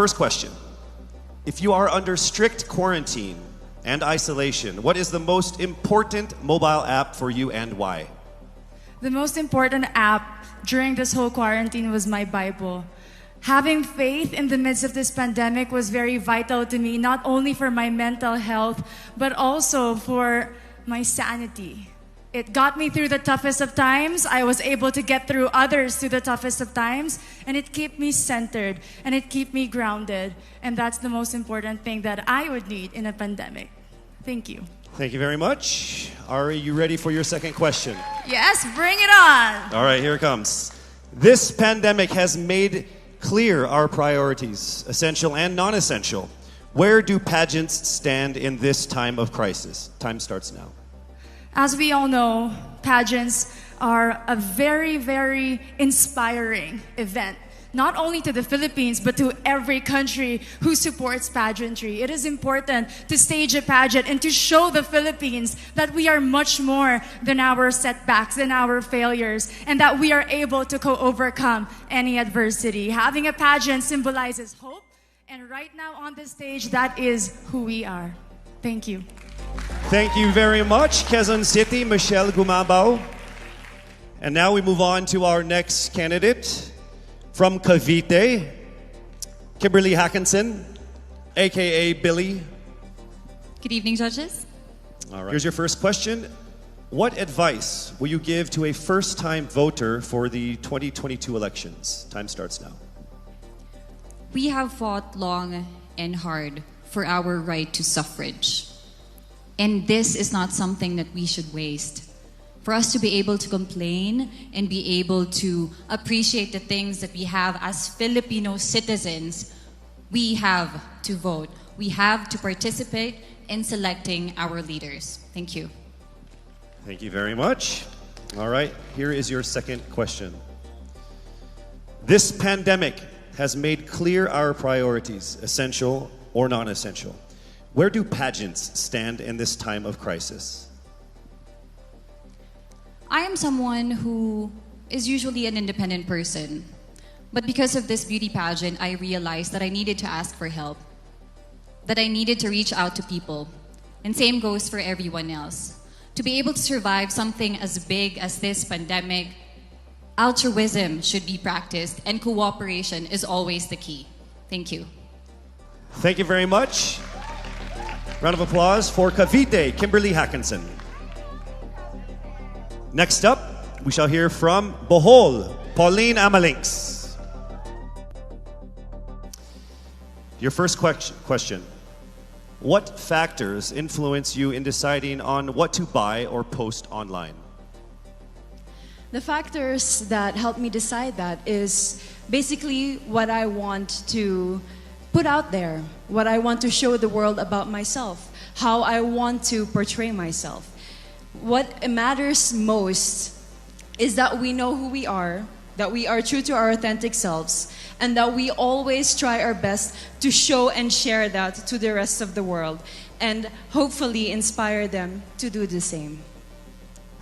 first question. If you are under strict quarantine and isolation, what is the most important mobile app for you and why? The most important app during this whole quarantine was my Bible. Having faith in the midst of this pandemic was very vital to me, not only for my mental health, but also for my sanity. It got me through the toughest of times. I was able to get through others through the toughest of times, and it kept me centered and it kept me grounded. And that's the most important thing that I would need in a pandemic. Thank you. Thank you very much. Are you ready for your second question? Yes, bring it on. All right, here it comes. This pandemic has made clear our priorities, essential and non-essential. Where do pageants stand in this time of crisis? Time starts now. As we all know, pageants are a very, very inspiring event. Not only to the Philippines, but to every country who supports pageantry. It is important to stage a pageant and to show the Philippines that we are much more than our setbacks, than our failures, and that we are able to overcome any adversity. Having a pageant symbolizes hope, and right now on the stage, that is who we are. Thank you. Thank you very much, Quezon City, Michelle Gumabao. And now we move on to our next candidate. From Cavite, Kimberly Hackinson, aka Billy. Good evening, judges. All right. Here's your first question. What advice will you give to a first-time voter for the 2022 elections? Time starts now. We have fought long and hard for our right to suffrage. And this is not something that we should waste. For us to be able to complain and be able to appreciate the things that we have as Filipino citizens, we have to vote. We have to participate in selecting our leaders. Thank you. Thank you very much. All right, here is your second question. This pandemic has made clear our priorities, essential or non-essential. Where do pageants stand in this time of crisis? I am someone who is usually an independent person. But because of this beauty pageant, I realized that I needed to ask for help, that I needed to reach out to people. And same goes for everyone else. To be able to survive something as big as this pandemic, altruism should be practiced and cooperation is always the key. Thank you. Thank you very much. Round of applause for Cavite, Kimberly Hackinson. Next up, we shall hear from Bohol, Pauline Amalinks. Your first question. What factors influence you in deciding on what to buy or post online? The factors that help me decide that is basically what I want to put out there, what I want to show the world about myself, how I want to portray myself. What matters most is that we know who we are, that we are true to our authentic selves, and that we always try our best to show and share that to the rest of the world, and hopefully inspire them to do the same.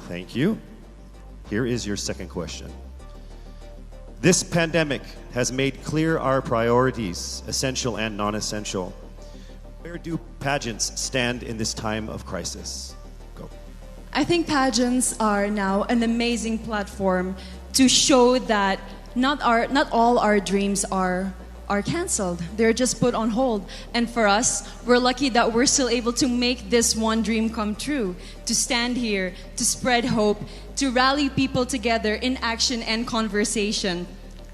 Thank you. Here is your second question. This pandemic has made clear our priorities, essential and non-essential. Where do pageants stand in this time of crisis? I think pageants are now an amazing platform to show that not all our dreams are canceled. They're just put on hold. And for us, we're lucky that we're still able to make this one dream come true, to stand here, to spread hope, to rally people together in action and conversation,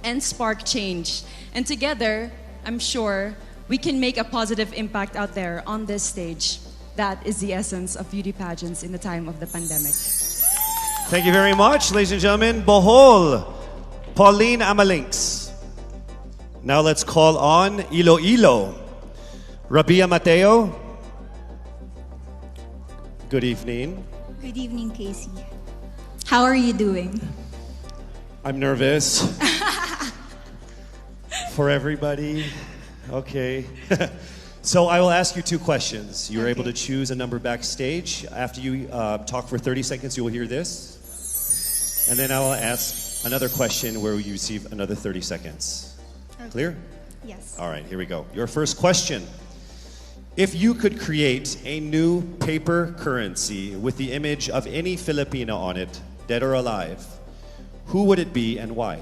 and spark change. And together, I'm sure, we can make a positive impact out there on this stage. That is the essence of beauty pageants in the time of the pandemic. Thank you very much, ladies and gentlemen. Bohol, Pauline Amalinks. Now let's call on Iloilo. Rabia Mateo. Good evening. Good evening, Casey. How are you doing? I'm nervous. For everybody. Okay. So I will ask you two questions. You're able to choose a number backstage. After you talk for 30 seconds, you will hear this. And then I will ask another question where you receive another 30 seconds. Okay. Clear? Yes. All right, here we go. Your first question. If you could create a new paper currency with the image of any Filipino on it, dead or alive, who would it be and why?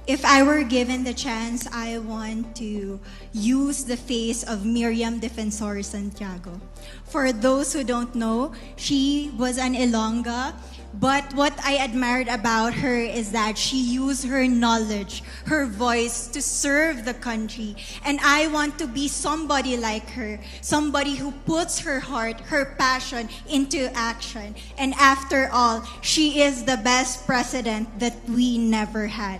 If I were given the chance, I want to use the face of Miriam Defensor Santiago. For those who don't know, she was an Ilongga, but what I admired about her is that she used her knowledge, her voice to serve the country. And I want to be somebody like her, somebody who puts her heart, her passion into action. And after all, she is the best president that we never had.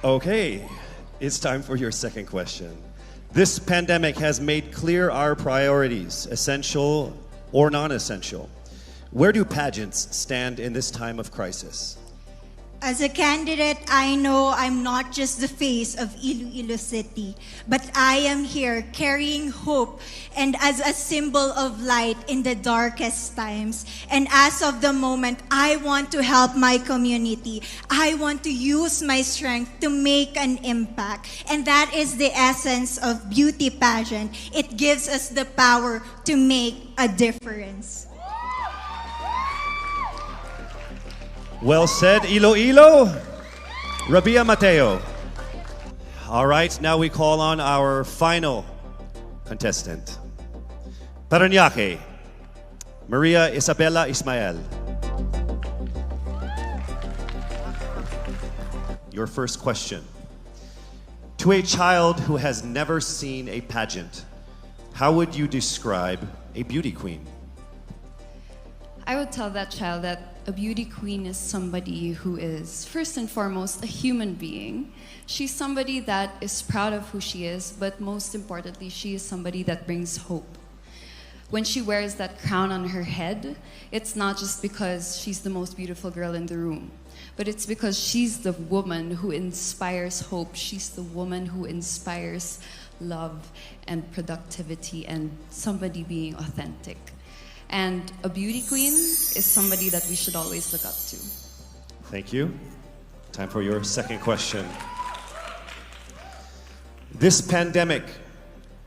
Okay, it's time for your second question. This pandemic has made clear our priorities, essential or non-essential. Where do pageants stand in this time of crisis? As a candidate, I know I'm not just the face of Iloilo City, but I am here carrying hope and as a symbol of light in the darkest times. And as of the moment, I want to help my community. I want to use my strength to make an impact. And that is the essence of beauty pageant. It gives us the power to make a difference. Well said, Iloilo. Rabia Mateo. All right, now we call on our final contestant. Parañaque, Maria Isabella Ismael. Your first question. To a child who has never seen a pageant, how would you describe a beauty queen? I would tell that child that a beauty queen is somebody who is, first and foremost, a human being. She's somebody that is proud of who she is, but most importantly, she is somebody that brings hope. When she wears that crown on her head, it's not just because she's the most beautiful girl in the room, but it's because she's the woman who inspires hope. She's the woman who inspires love and productivity and somebody being authentic. And a beauty queen is somebody that we should always look up to. Thank you. Time for your second question. This pandemic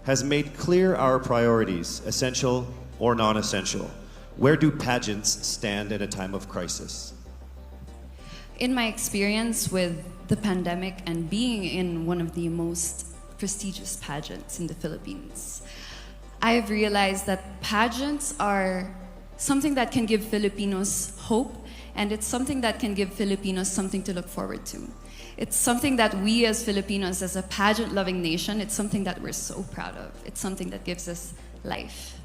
has made clear our priorities, essential or non-essential. Where do pageants stand in a time of crisis? In my experience with the pandemic and being in one of the most prestigious pageants in the Philippines, I have realized that pageants are something that can give Filipinos hope, and it's something that can give Filipinos something to look forward to. It's something that we as Filipinos, as a pageant-loving nation, it's something that we're so proud of. It's something that gives us life.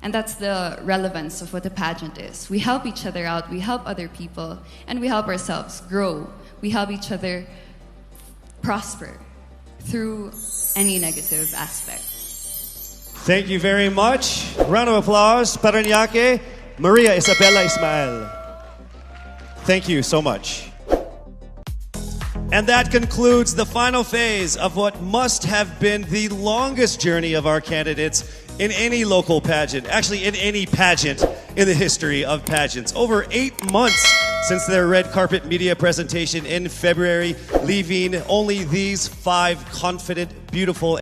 And that's the relevance of what a pageant is. We help each other out, we help other people, and we help ourselves grow. We help each other prosper through any negative aspect. Thank you very much. Round of applause, Parañaque, Maria Isabella Ismael. Thank you so much. And that concludes the final phase of what must have been the longest journey of our candidates in any local pageant, actually in any pageant in the history of pageants. Over 8 months since their red carpet media presentation in February, leaving only these 5 confident, beautiful,